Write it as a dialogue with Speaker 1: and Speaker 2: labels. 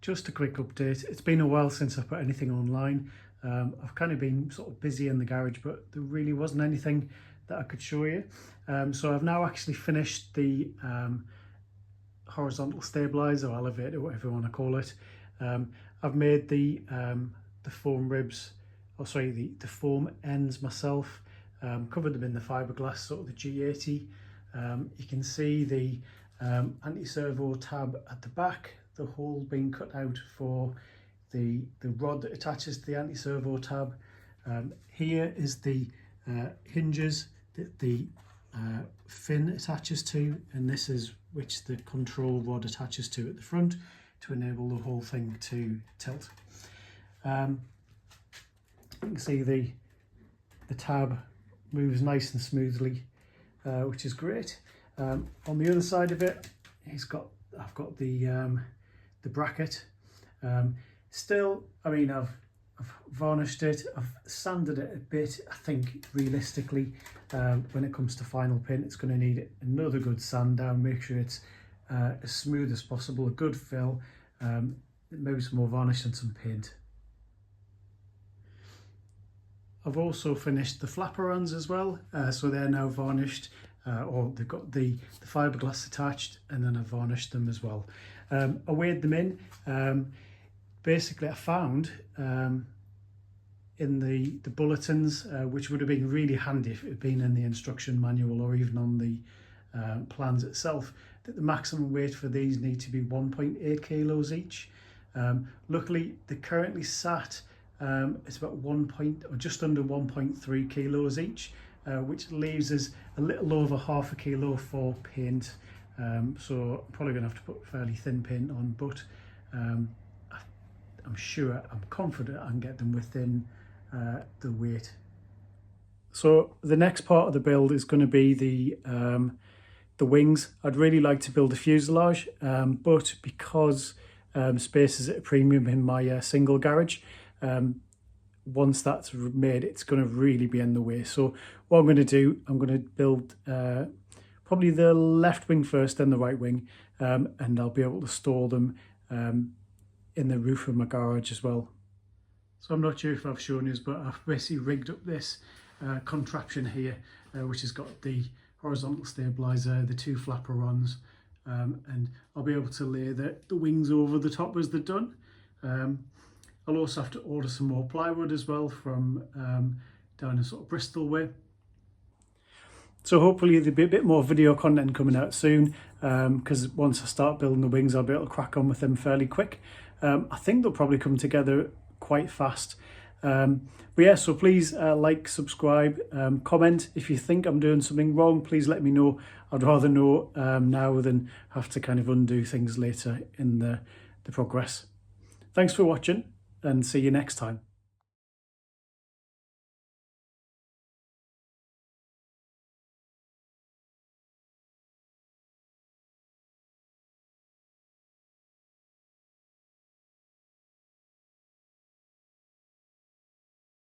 Speaker 1: just a quick update. It's been a while since I put anything online. I've kind of been sort of busy in the garage, but there really wasn't anything that I could show you. So I've now actually finished the Horizontal Stabiliser or Elevator, whatever you want to call it. I've made the foam ribs, or sorry, the foam ends myself. Covered them in the fiberglass, sort of the G80. You can see the anti-servo tab at the back, the hole being cut out for the rod that attaches to the anti-servo tab. Here is the hinges that the fin attaches to, and this is which the control rod attaches to at the front to enable the whole thing to tilt. You can see the tab moves nice and smoothly, which is great. On the other side of it, I've got the bracket. Still, I mean, I've varnished it, I've sanded it a bit. I think realistically, when it comes to final paint, it's going to need another good sand down. Make sure it's as smooth as possible, a good fill, maybe some more varnish and some paint. I've also finished the flaperons as well, so they're now varnished, or they've got the fiberglass attached, and then I've varnished them as well. I weighed them in. Basically, I found in the bulletins, which would have been really handy if it had been in the instruction manual or even on the plans itself, that the maximum weight for these need to be 1.8 kilos each. Luckily, they're currently sat it's about just under 1.3 kilos each, which leaves us a little over half a kilo for paint. So I'm probably going to have to put fairly thin paint on, but I'm confident I can get them within the weight. So the next part of the build is going to be the wings. I'd really like to build a fuselage, but because space is at a premium in my single garage, once that's made, it's going to really be in the way. So what I'm going to do, I'm going to build probably the left wing first, then the right wing, and I'll be able to store them in the roof of my garage as well. So I'm not sure if I've shown you, but I've basically rigged up this contraption here, which has got the horizontal stabiliser, the two flaperons, and I'll be able to lay the wings over the top as they're done. I'll also have to order some more plywood as well from down in sort of Bristol way. So hopefully there'll be a bit more video content coming out soon, because once I start building the wings, I'll be able to crack on with them fairly quick. I think they'll probably come together quite fast. But yeah, so please like, subscribe, comment. If you think I'm doing something wrong, please let me know. I'd rather know now than have to kind of undo things later in the progress. Thanks for watching, and see you next time.